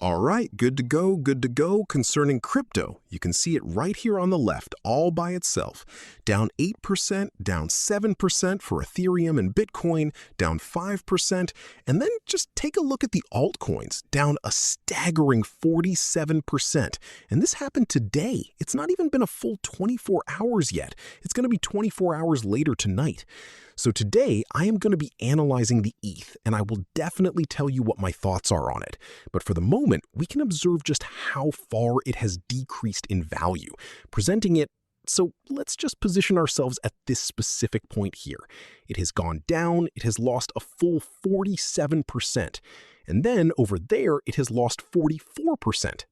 All right, good to go, good to go. Concerning crypto, you can see it right here on the left, all by itself. Down 8%, down 7% for Ethereum and Bitcoin, down 5%. And then just take a look at the altcoins, down a staggering 47%. And this happened today. It's not even been a full 24 hours yet. It's going to be 24 hours later tonight. So today, I am going to be analyzing the ETH, and I will definitely tell you what my thoughts are on it. But for the moment, we can observe just how far it has decreased in value, presenting it. So let's just position ourselves at this specific point here. It has gone down, it has lost a full 47%. And then over there, it has lost 44%.